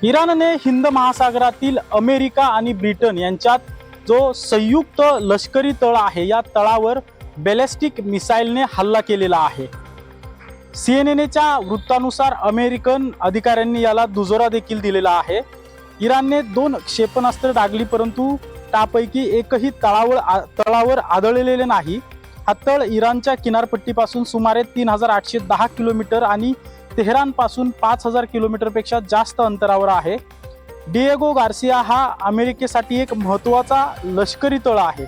इराणने हिंद महासागरातील अमेरिका आणि ब्रिटन यांच्यात जो संयुक्त लष्करी तळ आहे या तळावर बॅलिस्टिक मिसाईलने हल्ला केलेला आहे। सीएनएनच्या वृत्तानुसार अमेरिकन अधिकाऱ्यांनी याला दुजोरा देखील दिलेला आहे। इराणने 2 क्षेपणास्त्र डागली परंतु त्यापैकी एकही तळावर आदळलेले नाही। हा तळ इराणच्या किनारपट्टीपासून सुमारे 3810 किलोमीटर आणि तेहरानपासून 5000 किलोमीटरपेक्षा जास्त अंतरावर आहे। डिएगो गार्सिया हा अमेरिकेसाठी एक महत्त्वाचा लष्करी तळ आहे।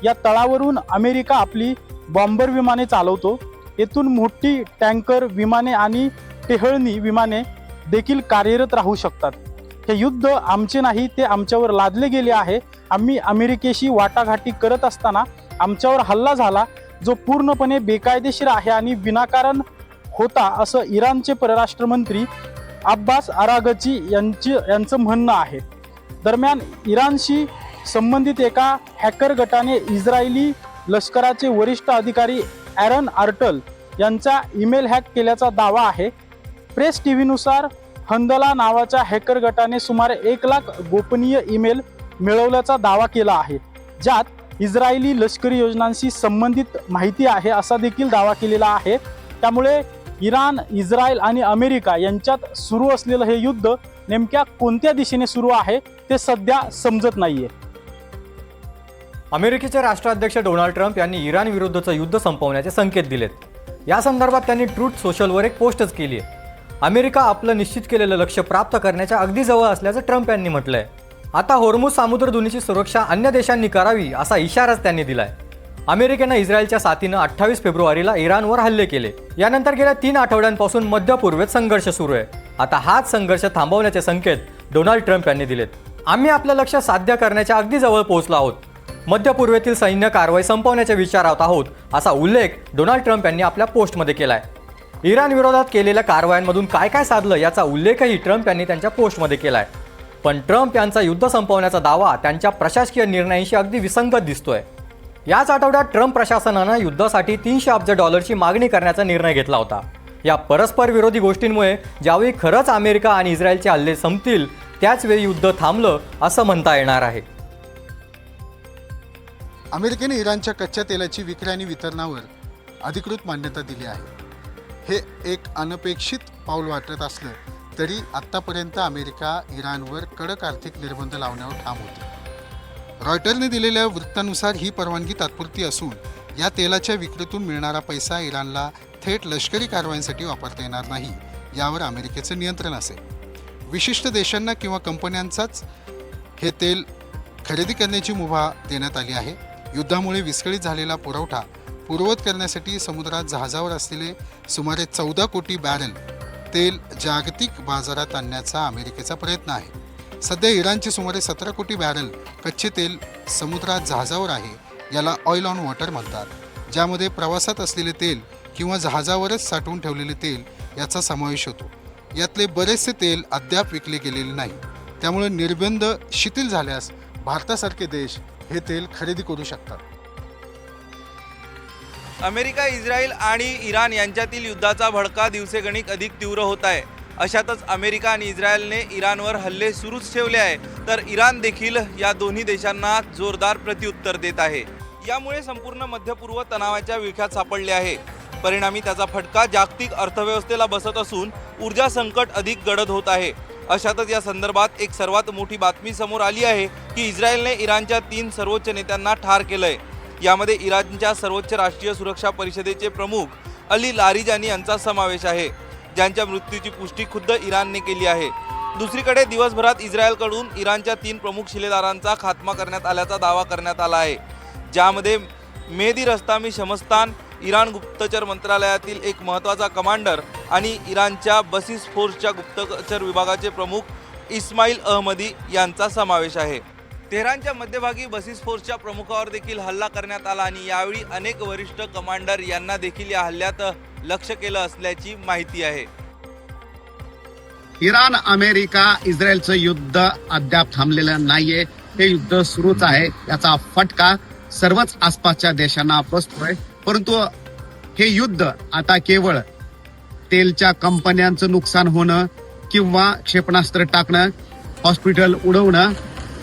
या तळावरून अमेरिका आपली बॉम्बर विमाने चालवतो। येथून मोठी टँकर विमाने आणि टेहळणी विमाने देखील कार्यरत राहू शकतात। हे युद्ध आमचे नाही, ते आमच्यावर लादले गेले आहे। आम्ही अमेरिकेशी वाटाघाटी करत असताना आमच्यावर हल्ला झाला जो पूर्णपणे बेकायदेशीर आहे आणि विनाकारण होता, असं इराणचे परराष्ट्र मंत्री अब्बास अरागची यांचं म्हणणं आहे। दरम्यान इराणशी संबंधित एका हॅकर गटाने इस्रायली लष्कराचे वरिष्ठ अधिकारी ॲरन आर्टल यांचा ईमेल हॅक केल्याचा दावा आहे। प्रेस टीव्हीनुसार हंदला नावाच्या हॅकर गटाने सुमारे 1 लाख गोपनीय ईमेल मिळवल्याचा दावा केला आहे, ज्यात इस्रायली लष्करी योजनांशी संबंधित माहिती आहे असा देखील दावा केलेला आहे। त्यामुळे इराण, इस्रायल आणि अमेरिका यांच्यात सुरू असलेलं हे युद्ध नेमक्या कोणत्या दिशेने सुरू आहे ते सध्या समजत नाहीये। अमेरिकेचे राष्ट्राध्यक्ष डोनाल्ड ट्रम्प यांनी इराण विरुद्धचं युद्ध संपवण्याचे संकेत दिलेत। या संदर्भात त्यांनी ट्रूथ सोशलवर एक पोस्टच केली आहे। अमेरिका आपलं निश्चित केलेलं लक्ष्य प्राप्त करण्याच्या अगदी जवळ असल्याचं ट्रम्प यांनी म्हटलंय। आता होर्मुझ सामुद्रधुनीची सुरक्षा अन्य देशांनी करावी असा इशाराच त्यांनी दिलाय। अमेरिकेनं इस्रायलच्या साथीनं 28 फेब्रुवारीला इराणवर हल्ले केले। यानंतर गेल्या 3 आठवड्यांपासून मध्य पूर्वेत संघर्ष सुरू आहे। आता हाच संघर्ष थांबवण्याचे संकेत डोनाल्ड ट्रम्प यांनी दिलेत। आम्ही आपलं लक्ष्य साध्य करण्याच्या अगदी जवळ पोहोचलो आहोत। मध्य पूर्वेतील सैन्य कारवाई संपवण्याच्या विचारात आहोत असा उल्लेख डोनाल्ड ट्रम्प यांनी आपल्या पोस्टमध्ये केलाय। इराण विरोधात केलेल्या कारवायांमधून काय काय साधलं याचा उल्लेखही ट्रम्प यांनी त्यांच्या पोस्टमध्ये केलाय। पण ट्रम्प यांचा युद्ध संपवण्याचा दावा त्यांच्या प्रशासकीय निर्णयांशी अगदी विसंगत दिसतोय। याच आठवड्यात ट्रम्प प्रशासनानं युद्धासाठी $300 अब्ज मागणी करण्याचा निर्णय घेतला होता। या परस्पर विरोधी गोष्टींमुळे ज्यावेळी खरंच अमेरिका आणि इस्रायलचे हल्ले संपतील त्याच वेळी युद्ध थांबलं असं म्हणता येणार आहे। अमेरिकेने इराणच्या कच्च्या तेलाची विक्री आणि वितरणावर अधिकृत मान्यता दिली आहे। हे एक अनपेक्षित पाऊल वाटत असलं तरी आत्तापर्यंत अमेरिका इराणवर कडक आर्थिक निर्बंध लावण्यावर ठाम होती। रॉयटरने दिलेल्या वृत्तानुसार ही परवानगी तात्पुरती असून या तेलाच्या विक्रीतून मिळणारा पैसा इराणला थेट लष्करी कारवायांसाठी वापरता येणार नाही, यावर अमेरिकेचं नियंत्रण असेल। विशिष्ट देशांना किंवा कंपन्यांचाच हे तेल खरेदी करण्याची मुभा देण्यात आली आहे। युद्धामुळे विस्कळीत झालेला पुरवठा पूर्ववत करण्यासाठी समुद्रात जहाजावर असलेले सुमारे 14 कोटी बॅरल तेल जागतिक बाजारात आणण्याचा अमेरिकेचा प्रयत्न आहे। सध्या इराणचे सुमारे 17 कोटी बॅरल कच्चे तेल समुद्रात जहाजावर आहे। याला ऑइल ऑन वॉटर म्हणतात, ज्यामध्ये प्रवासात असलेले तेल किंवा जहाजावरच साठवून ठेवलेले तेल याचा समावेश होतो। यातले बरेचसे तेल अद्याप विकले गेलेले नाही, त्यामुळे निर्बंध शिथिल झाल्यास भारतासारखे देश हे तेल खरेदी करू शकतात। अमेरिका, इस्रायल आणि इराण यांच्यातील युद्धाचा भडका दिवसेगणिक अधिक तीव्र होत आहे। अशातच अमेरिका आणि इस्रायलने इराणवर हल्ले सुरूच ठेवले आहे, तर इराण देखील या दोन्ही देशांना जोरदार प्रत्युत्तर देत आहे। यामुळे संपूर्ण मध्य पूर्व तणावाच्या विळख्यात सापडले आहे। परिणामी त्याचा फटका जागतिक अर्थव्यवस्थेला बसत असून ऊर्जा संकट अधिक गडद होत आहे। अशातच या संदर्भात एक सर्वात मोठी बातमी समोर आली आहे की इस्रायलने इराणच्या 3 सर्वोच्च नेत्यांना ठार केलंय। यामध्ये इराणच्या सर्वोच्च राष्ट्रीय सुरक्षा परिषदेचे प्रमुख अली लारिजानी यांचा समावेश आहे, ज्यांच्या मृत्यूची पुष्टी खुद्द इराणने केली आहे। दुसरीकडे दिवसभरात इस्रायलकडून इराणच्या 3 प्रमुख शिलेदारांचा खात्मा करण्यात आल्याचा दावा करण्यात आला आहे, ज्यामध्ये मेहदी रस्तामी शमस्तान, इराण गुप्तचर मंत्रालयातील एक महत्त्वाचा कमांडर आणि इराणच्या बसिस फोर्सच्या गुप्तचर विभागाचे प्रमुख इस्माईल अहमदी यांचा समावेश आहे। तेहरानच्या मध्यभागी बसिस फोर्सच्या प्रमुखावर देखील हल्ला करण्यात आला आणि यावेळी अनेक वरिष्ठ कमांडर यांना देखील या हल्ल्यात लक्ष केलं असल्याची माहिती आहे। इराण, अमेरिका, इस्रायलचं युद्ध अद्याप थांबलेलं नाहीये। हे युद्ध सुरूच आहे। याचा फटका सर्वच आसपासच्या देशांना बसतोय। परंतु हे युद्ध आता केवळ तेलच्या कंपन्यांचं नुकसान होणं किंवा क्षेपणास्त्र टाकणं, हॉस्पिटल उडवणं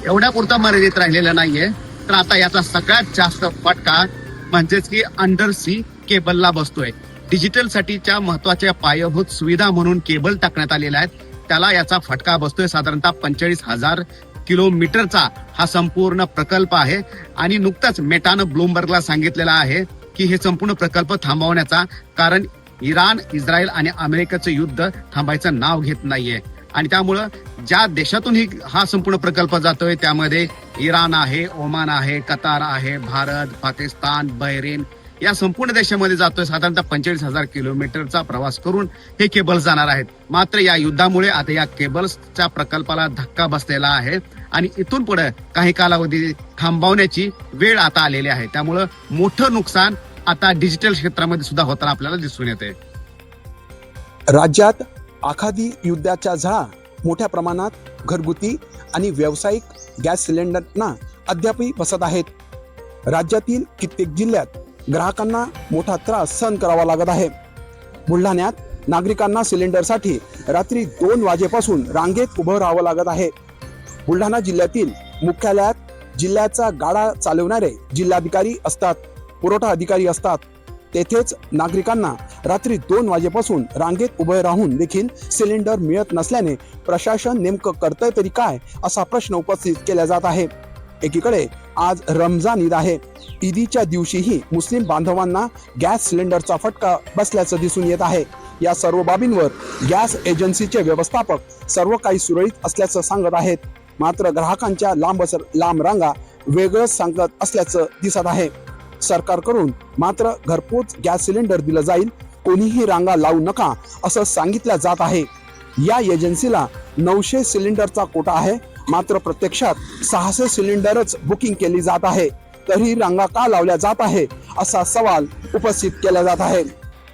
एवढ्या पुरता मर्यादित राहिलेलं नाहीये. तर आता याचा सगळ्यात जास्त फटका म्हणजेच की अंडर सी केबलला बसतोय. डिजिटल साठीच्या महत्वाच्या पायाभूत सुविधा म्हणून केबल टाकण्यात आलेल्या आहेत, त्याला याचा फटका बसतोय. साधारणतः 45,000 किलोमीटरचा हा संपूर्ण प्रकल्प आहे. आणि नुकताच मेटानं ब्लूमबर्गला सांगितलेलं आहे की हे संपूर्ण प्रकल्प थांबवण्याचा, कारण इराण, इस्रायल आणि अमेरिकेचं युद्ध थांबायचं नाव घेत नाहीये. आणि त्यामुळं ज्या देशातून हा संपूर्ण प्रकल्प जातोय त्यामध्ये इराण आहे, ओमान आहे, कतार आहे, भारत, पाकिस्तान, बहरीन या संपूर्ण देशामध्ये जातोय. साधारणतः 45,000 किलोमीटरचा प्रवास करून हे केबल्स जाणार आहेत. मात्र या युद्धामुळे आता या केबल्सच्या प्रकल्पाला धक्का बसलेला आहे आणि इथून पुढे काही कालावधी थांबवण्याची वेळ आता आलेली आहे. त्यामुळं मोठं नुकसान आता डिजिटल क्षेत्रामध्ये सुद्धा होताना आपल्याला दिसून येते. राज्यात आखाती युद्धाच्या झळा मोठ्या प्रमाणात घरगुती आणि व्यावसायिक गॅस सिलेंडरना अद्यापही बसत आहेत. राज्यातील कित्येक जिल्ह्यात ग्राहकांना मोठा त्रास सहन करावा लागत आहे. बुलढाण्यात नागरिकांना सिलेंडरसाठी रात्री 2 वाजेपासून रांगेत उभं राहावं लागत आहे. बुलढाणा जिल्ह्यातील मुख्यालयात जिल्ह्याचा गाडा चालवणारे जिल्हाधिकारी असतात, पुरवठा अधिकारी असतात. तेथेच नागरिकांना रात्री 2 वाजेपासून रांगेत उभे राहून देखील सिलेंडर मिळत नसल्याने प्रशासन नेमकं करतंय तरी काय, असा प्रश्न उपस्थित केला जात आहे. एकीकडे आज रमजान ईद आहे. ईदीच्या दिवशीही मुस्लिम बांधवांना गॅस सिलेंडरचा फटका बसल्याचं दिसून येत आहे. या सर्व बाबींवर गॅस एजन्सीचे व्यवस्थापक सर्व काही सुरळीत असल्याचं सांगत आहेत. मात्र ग्राहकांच्या लांब रांगा वेगळंच सांगत असल्याचं दिसत आहे. सरकारकडून मात्र घरपोच गॅस सिलेंडर दिलं जाईल, कोणीही रांगा लावू नका असं सांगितलं जात आहे. या एजन्सीला 900 सिलेंडरचा कोटा आहे, मात्र प्रत्यक्षात 600 सिलेंडरच बुकिंग केली जात आहे. तरी रांगा का लावल्या जात आहे असा सवाल उपस्थित केला जात आहे.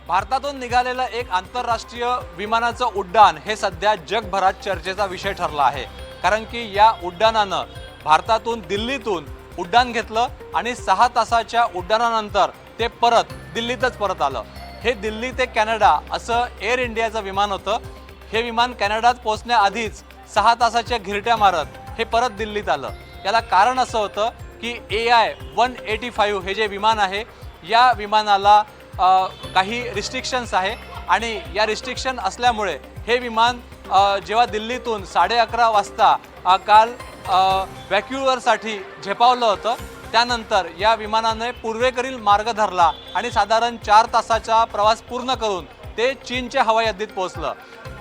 भारतातून निघालेलं एक आंतरराष्ट्रीय विमानाचं उड्डाण हे सध्या जगभरात चर्चेचा विषय ठरला आहे. कारण की या उड्डाणानं भारतातून दिल्लीतून उड्डाण घेतलं आणि 6 तासाच्या उड्डाणानंतर ते परत दिल्लीतच परत आलं. हे दिल्ली ते कॅनडा असं एअर इंडियाचं विमान होतं. हे विमान कॅनडात पोहोचण्याआधीच 6 तासाच्या घिरट्या मारत हे परत दिल्लीत आलं. याला कारण असं होतं की AI-185 हे जे विमान आहे, या विमानाला काही रिस्ट्रिक्शन्स आहे आणि या रिस्ट्रिक्शन असल्यामुळे हे विमान जेव्हा दिल्लीतून 11:30 वाजता काल व्हॅक्युअरसाठी झेपावलं होतं, त्यानंतर या विमानाने पूर्वेकडील मार्ग धरला आणि साधारण 4 तासाचा प्रवास पूर्ण करून ते चीनच्या हवाई हद्दीत पोहोचलं.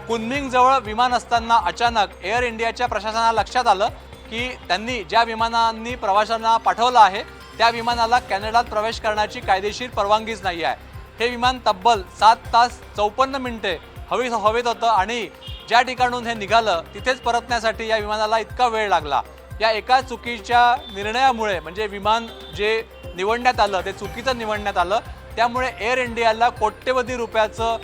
कुनमिंगजवळ विमान असताना अचानक एअर इंडियाच्या प्रशासनाला लक्षात आलं की त्यांनी ज्या विमानांनी प्रवाशांना पाठवलं आहे त्या विमानाला कॅनडात प्रवेश करण्याची कायदेशीर परवानगीच नाही आहे. हे विमान तब्बल 7 तास 54 मिनिटे हवेत होतं आणि ज्या ठिकाणून हे निघालं तिथेच परतण्यासाठी या विमानाला इतका वेळ लागला. या एका चुकीच्या निर्णयामुळे, म्हणजे विमान जे निवडण्यात आलं ते चुकीचं निवडण्यात आलं, त्यामुळे एअर इंडियाला कोट्यवधी रुपयाचं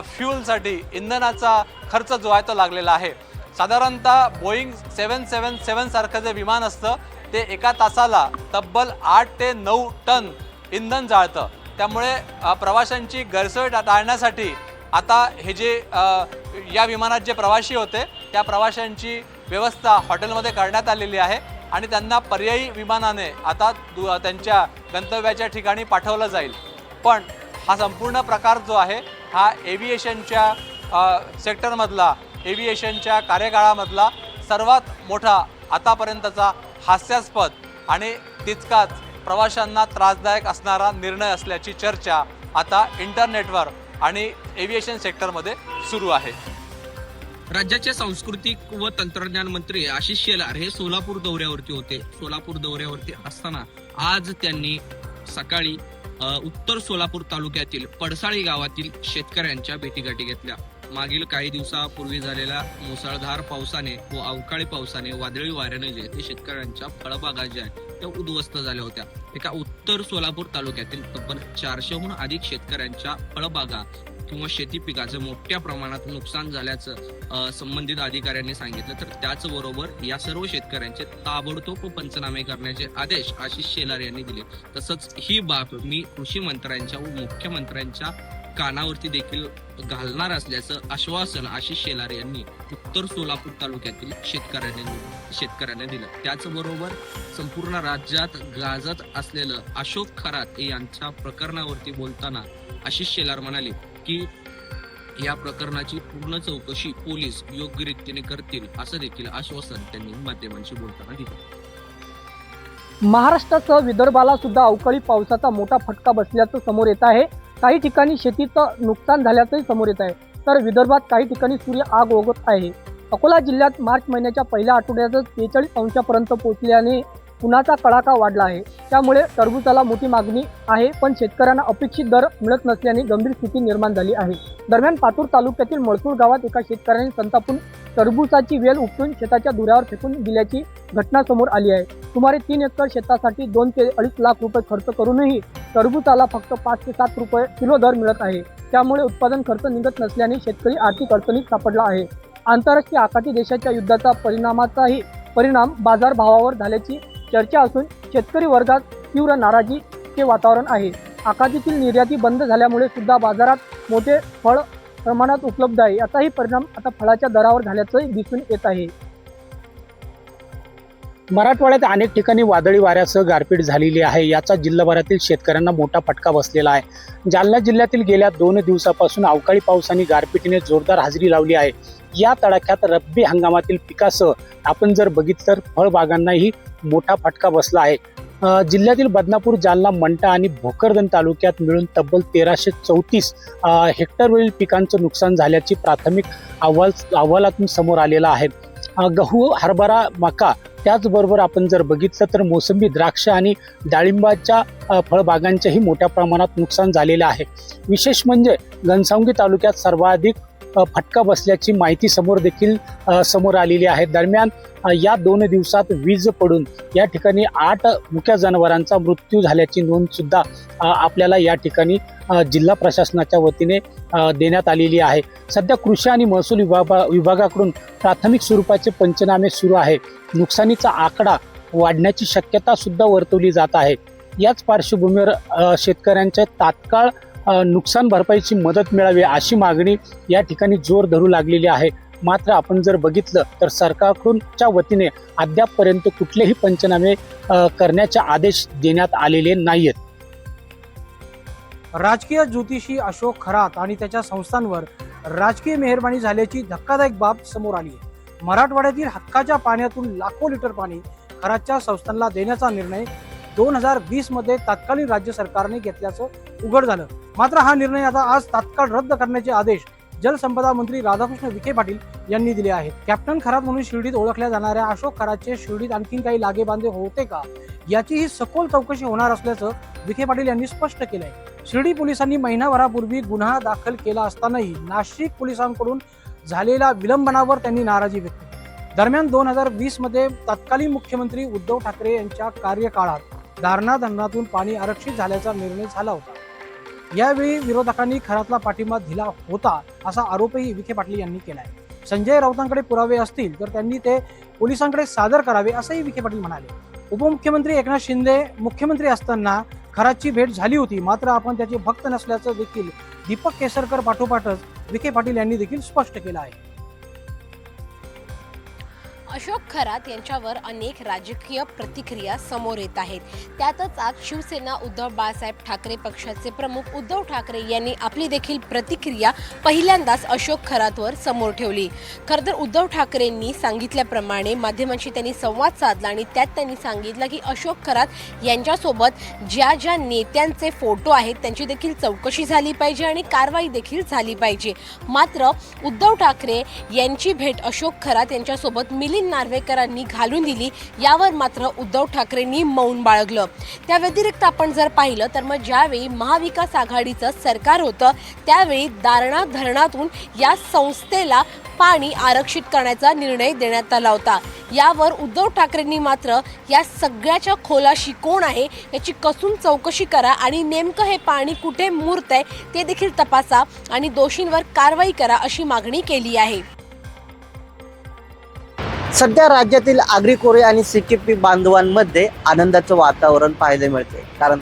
फ्यूलसाठी इंधनाचा खर्च जो आहे तो लागलेला आहे. साधारणतः बोईंग 777 सारखं जे विमान असतं ते एका तासाला तब्बल 8 ते 9 टन इंधन जाळतं. त्यामुळे प्रवाशांची गैरसोय टाळण्यासाठी आता हे जे या विमानात जे प्रवासी होते त्या प्रवाशांची व्यवस्था हॉटेलमध्ये करण्यात आलेली आहे आणि त्यांना पर्यायी विमानाने आता त्यांच्या गंतव्याच्या ठिकाणी पाठवलं जाईल. पण हा संपूर्ण प्रकार जो आहे हा एव्हिएशनच्या सेक्टरमधला, एव्हिएशनच्या कार्यकाळामधला सर्वात मोठा आतापर्यंतचा हास्यास्पद आणि तितकाच प्रवाशांना त्रासदायक असणारा निर्णय असल्याची चर्चा आता इंटरनेटवर आणि एव्हिएशन सेक्टरमध्ये सुरू आहे. राज्याचे सांस्कृतिक व तंत्रज्ञान मंत्री आशिष शेलार हे सोलापूर दौऱ्यावरती होते. सोलापूर दौऱ्यावरती असताना आज त्यांनी सकाळी उत्तर सोलापूर तालुक्यातील पडसाळी गावातील शेतकऱ्यांच्या भेटीगाठी घेतल्या. मागील काही दिवसापूर्वी झालेल्या मुसळधार पावसाने व अवकाळी पावसाने, वादळी वाऱ्याने जे ते शेतकऱ्यांच्या फळबागा ज्या आहेत त्या उद्ध्वस्त झाल्या होत्या. एका उत्तर सोलापूर तालुक्यातील तब्बल 400हून अधिक शेतकऱ्यांच्या फळबागा किंवा शेती पिकाचं मोठ्या प्रमाणात नुकसान झाल्याचं संबंधित अधिकाऱ्यांनी सांगितलं. तर त्याचबरोबर या सर्व शेतकऱ्यांचे ताबडतोब पंचनामे करण्याचे आदेश आशिष शेलार यांनी दिले. तसंच ही बाब मी कृषी मंत्र्यांच्या व मुख्यमंत्र्यांच्या कानावरती देखील घालणार असल्याचं आश्वासन आशिष शेलार यांनी उत्तर सोलापूर तालुक्यातील शेतकऱ्यांना दिलं. त्याचबरोबर संपूर्ण राज्यात गाजत असलेलं अशोक खरात यांच्या प्रकरणावरती बोलताना आशिष शेलार म्हणाले की या प्रकरणाची पूर्ण चौकशी पोलीस योग्य रीतीने करतील असं देखील आश्वासन त्यांनी माध्यमांशी बोलताना दिलं. महाराष्ट्रासह विदर्भाला सुद्धा अवकाळी पावसाचा मोठा फटका बसल्याचं समोर येत आहे. काही ठिकाणी शेतीचं नुकसान झाल्याचंही समोर येत आहे, तर विदर्भात काही ठिकाणी सूर्य आग ओघत आहे. अकोला जिल्ह्यात मार्च महिन्याच्या पहिल्या आठवड्यातच 43 अंशापर्यंत पोहोचल्याने उन्हाचा कडाका वाढला आहे. त्यामुळे टरबूजाला मोठी मागणी आहे, पण शेतकऱ्यांना अपेक्षित दर मिळत नसल्याने गंभीर स्थिती निर्माण झाली आहे. दरम्यान पातूर तालुक्यातील मळसूर गावात एका शेतकऱ्याने संतापून टरबूजाची वेल उपटून शेताच्या दुऱ्यावर फेकून दिल्याची घटना समोर आली आहे. सुमारे 3 एकर शेतासाठी 2 ते 2.5 लाख रुपये खर्च करूनही टरबूजाला फक्त 5 ते 7 रुपये किलो दर मिळत आहे. त्यामुळे उत्पादन खर्च निघत नसल्याने शेतकरी आर्थिक अडचणीत सापडला आहे. आंतरराष्ट्रीय आखाती देशाच्या युद्धाचा परिणाम बाजारभावावर झाल्याची चर्चा असून शेतकरी वर्गात तीव्र नाराजीचे वातावरण आहे. आखातीतील निर्याती बंद झाल्यामुळे सुद्धा बाजारात मोठे फळ प्रमाणात उपलब्ध आहे. याचाही परिणाम आता फळाच्या दरावर झाल्याचं दिसून येत आहे. मराठवाड्यात अनेक ठिकाणी वादळी वाऱ्यासह गारपीट झालेली आहे. याचा जिल्हाभरातील शेतकऱ्यांना मोठा फटका बसलेला आहे. जालना जिल्ह्यातील गेल्या 2 दिवसापासून अवकाळी पावसाने गारपीटीने जोरदार हजेरी लावली आहे. या तडाख्यात रब्बी हंगामातील पिकासह आपण जर बघितलं तर फळबागांनाही मोठा फटका बसला आहे. जिल्ह्यातील बदनापूर, जालना, मंठा आणि भोकरदन तालुक्यात मिळून तब्बल 1334 हेक्टरवरील पिकांचं नुकसान झाल्याची प्राथमिक अहवालातून समोर आलेला आहे. गहू, हरभरा, मका त्याचबरोबर आपण जर बघितलं तर मोसंबी, द्राक्ष आणि डाळिंबाच्या फळबागांचेही मोठ्या प्रमाणात नुकसान झालेलं आहे. विशेष म्हणजे घनसावंगी तालुक्यात सर्वाधिक फटका बसल्याची माहिती समोर आलेली आहे. दरम्यान या 2 दिवसात वीज पडून या ठिकाणी 8 मुक्या जनावरांचा मृत्यू झाल्याची नोंद सुद्धा आपल्याला या ठिकाणी जिल्हा प्रशासनाच्या वतीने देण्यात आलेली आहे. सध्या कृषी आणि महसूल विभागाकडून प्राथमिक स्वरूपाचे पंचनामे सुरू आहे. नुकसानीचा आकडा वाढण्याची शक्यता सुद्धा वर्तवली जात आहे. याच पार्श्वभूमीवर शेतकऱ्यांच्या तात्काळ नुकसान भरपाईची मदत मिळावी अशी मागणी या ठिकाणी जोर धरू लागलेली आहे. मात्र आपण जर बघितलं तर सरकारकडूनच्या वतीने अद्यापपर्यंत कुठलेही पंचनामे करण्याचे आदेश देण्यात आलेले नाहीत. राजकीय ज्योतिषी अशोक खरात आणि त्याच्या संस्थांवर राजकीय मेहरबानी झाल्याची धक्कादायक बाब समोर आली आहे. मराठवाड्यातील हक्काच्या पाण्यातून लाखो लिटर पाणी खरातच्या संस्थांना देण्याचा निर्णय 2020 मध्ये तत्कालीन राज्य सरकारने घेतल्याचं उघड झालं. मात्र हा निर्णय आता आज तात्काळ रद्द करण्याचे आदेश जलसंपदा मंत्री राधाकृष्ण विखे पाटील यांनी दिले आहेत. कॅप्टन खरात म्हणून शिर्डीत ओळखल्या जाणाऱ्या अशोक खरातचे शिर्डीत आणखी काही लागेबांधे होते का याचीही सखोल चौकशी होणार असल्याचं विखे पाटील यांनी स्पष्ट केलं आहे. शिर्डी पोलिसांनी महिनाभरापूर्वी गुन्हा दाखल केला असतानाही नाशिक पोलिसांकडून झालेल्या विलंबनावर त्यांनी नाराजी व्यक्त केली. दरम्यान 2020 मध्ये तत्कालीन मुख्यमंत्री उद्धव ठाकरे यांच्या कार्यकाळात दारणा धरणातून पाणी आरक्षित झाल्याचा निर्णय झाला होता. यावेळी विरोधकांनी खरातला पाठिंबा दिला होता असा आरोपही विखे पाटील यांनी केला आहे. संजय राऊतांकडे पुरावे असतील तर त्यांनी ते पोलिसांकडे सादर करावे असंही विखे पाटील म्हणाले. उपमुख्यमंत्री एकनाथ शिंदे मुख्यमंत्री असताना खरातची भेट झाली होती, मात्र आपण त्याचे भक्त नसल्याचं देखील दीपक केसरकर पाठोपाठच विखे पाटील यांनी देखील स्पष्ट केलं आहे. अशोक खरात यांच्यावर अनेक राजकीय प्रतिक्रिया समोर येत आहेत. त्यातच आज शिवसेना उद्धव बाळासाहेब ठाकरे पक्षाचे प्रमुख उद्धव ठाकरे यांनी आपली देखील प्रतिक्रिया पहिल्यांदाच अशोक खरातवर समोर ठेवली. खरं तर उद्धव ठाकरेंनी सांगितल्याप्रमाणे माध्यमांशी त्यांनी संवाद साधला आणि त्यात त्यांनी सांगितलं की अशोक खरात यांच्यासोबत ज्या ज्या नेत्यांचे फोटो आहेत त्यांची देखील चौकशी झाली पाहिजे आणि कारवाई देखील झाली पाहिजे. मात्र उद्धव ठाकरे यांची भेट अशोक खरात यांच्यासोबत मिलिंद नार्वेकरांनी घालून दिली, यावर मात्र उद्धव ठाकरेंनी मौन बाळगलं. त्या व्यतिरिक्त आपण जर पाहिलं तर मग ज्यावेळी महाविकास आघाडीचं सरकार होतं त्यावेळी दारणा धरणातून या संस्थेला पाणी आरक्षित करण्याचा निर्णय देण्यात आला होता. यावर उद्धव ठाकरेंनी मात्र या सगळ्याच्या खोलाशी कोण आहे याची कसून चौकशी करा आणि नेमकं हे पाणी कुठे मुरतंय ते देखील तपासा आणि दोषींवर कारवाई करा अशी मागणी केली आहे. सध्या राज्यातील आगरी कोळी आणि सीकेपी बांधवांमध्ये आनंदाचं वातावरण पाहायला मिळते. कारण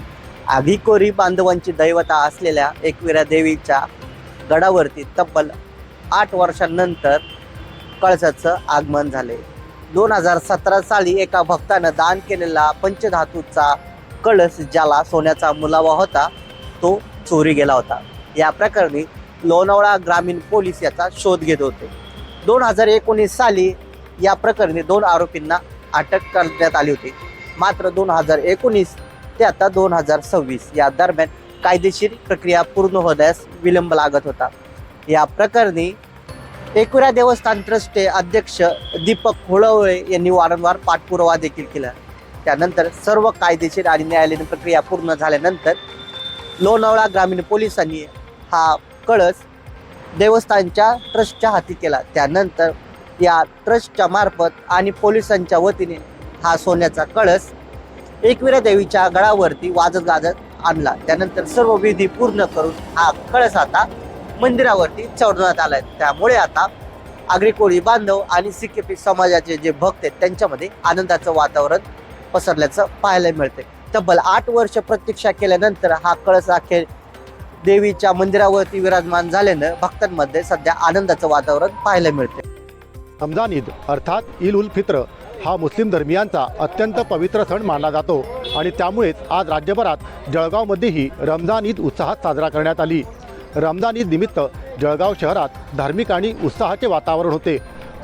आगीकोरी बांधवांची दैवता असलेल्या एकविरा देवीच्या गडावरती तब्बल 8 वर्षांनंतर कळसाचं आगमन झाले. 2017 साली एका भक्तानं दान केलेला पंचधातूचा कळस, ज्याला सोन्याचा मुलावा होता, तो चोरी गेला होता. या प्रकरणी लोणावळा ग्रामीण पोलीस याचा शोध घेत होते. 2019 साली या प्रकरणी 2 आरोपींना अटक करण्यात आली होती. मात्र 2019 ते आता 2026 या दरम्यान कायदेशीर प्रक्रिया पूर्ण होण्यास विलंब लागत होता. या प्रकरणी एकविरा देवस्थान ट्रस्टचे अध्यक्ष दीपक होळवळे यांनी वारंवार पाठपुरावा देखील केला. त्यानंतर सर्व कायदेशीर आणि न्यायालयीन प्रक्रिया पूर्ण झाल्यानंतर लोणावळा ग्रामीण पोलिसांनी हा कळस देवस्थानच्या ट्रस्टच्या हाती केला. त्यानंतर या ट्रस्टच्या मार्फत आणि पोलिसांच्या वतीने हा सोन्याचा कळस एकविरा देवीच्या गडावरती वाजत गाजत आणला. त्यानंतर सर्व विधी पूर्ण करून हा कळस आता मंदिरावरती चढवण्यात आलाय. त्यामुळे आता आगरीकोळी बांधव आणि सिक्केपी समाजाचे जे भक्त आहेत त्यांच्यामध्ये आनंदाचं वातावरण पसरल्याचं पाहायला मिळते. तब्बल 8 वर्ष प्रतीक्षा केल्यानंतर हा कळस अखेर देवीच्या मंदिरावरती विराजमान झाल्यानं भक्तांमध्ये सध्या आनंदाचं वातावरण पाहायला मिळते. रमजान ईद अर्थात ईद उल फित्र हा मुस्लिम धर्मियांचा अत्यंत पवित्र सण मानला जातो आणि त्यामुळेच आज राज्यभरात जळगावमध्येही रमजान ईद उत्साहात साजरा करण्यात आली. रमजान ईद निमित्त जळगाव शहरात धार्मिक आणि उत्साहाचे वातावरण होते.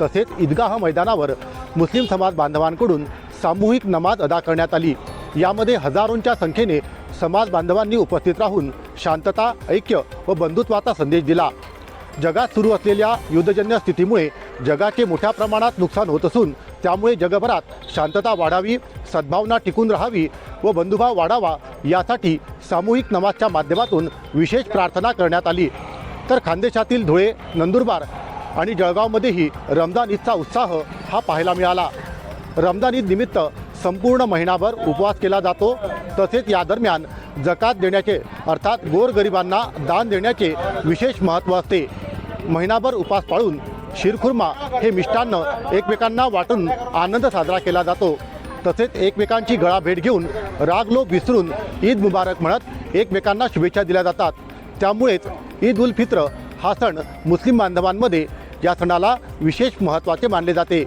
तसेच ईदगाह मैदानावर मुस्लिम समाज बांधवांकडून सामूहिक नमाज अदा करण्यात आली. यामध्ये हजारोंच्या संख्येने समाज बांधवांनी उपस्थित राहून शांतता, ऐक्य व बंधुत्वाचा संदेश दिला. जगात सुरू असलेल्या युद्धजन्य स्थितीमुळे जगाचे मोठ्या प्रमाणात नुकसान होत असून त्यामुळे जगभरात शांतता वाढावी, सद्भावना टिकून राहावी व बंधुभाव वाढावा यासाठी सामूहिक नमाजच्या माध्यमातून विशेष प्रार्थना करण्यात आली. तर खानदेशातील धुळे, नंदुरबार आणि जळगावमध्येही रमजान ईदचा उत्साह हा पाहायला मिळाला. रमजान ईद निमित्त संपूर्ण महिनाभर उपवास केला जातो. तसेच या दरम्यान जकात देण्याचे अर्थात गोरगरिबांना दान देण्याचे विशेष महत्त्व असते. महिनाभर उपवास पाळून शिरखुर्मा हे मिष्टान्न एकमेकांना वाटून आनंद साजरा केला जातो. तसेच एकमेकांची गळाभेट घेऊन रागलोभ विसरून ईद मुबारक म्हणत एकमेकांना शुभेच्छा दिल्या जातात. त्यामुळेच ईद उल फित्र हा सण मुस्लिम बांधवांमध्ये या सणाला विशेष महत्त्वाचे मानले जाते.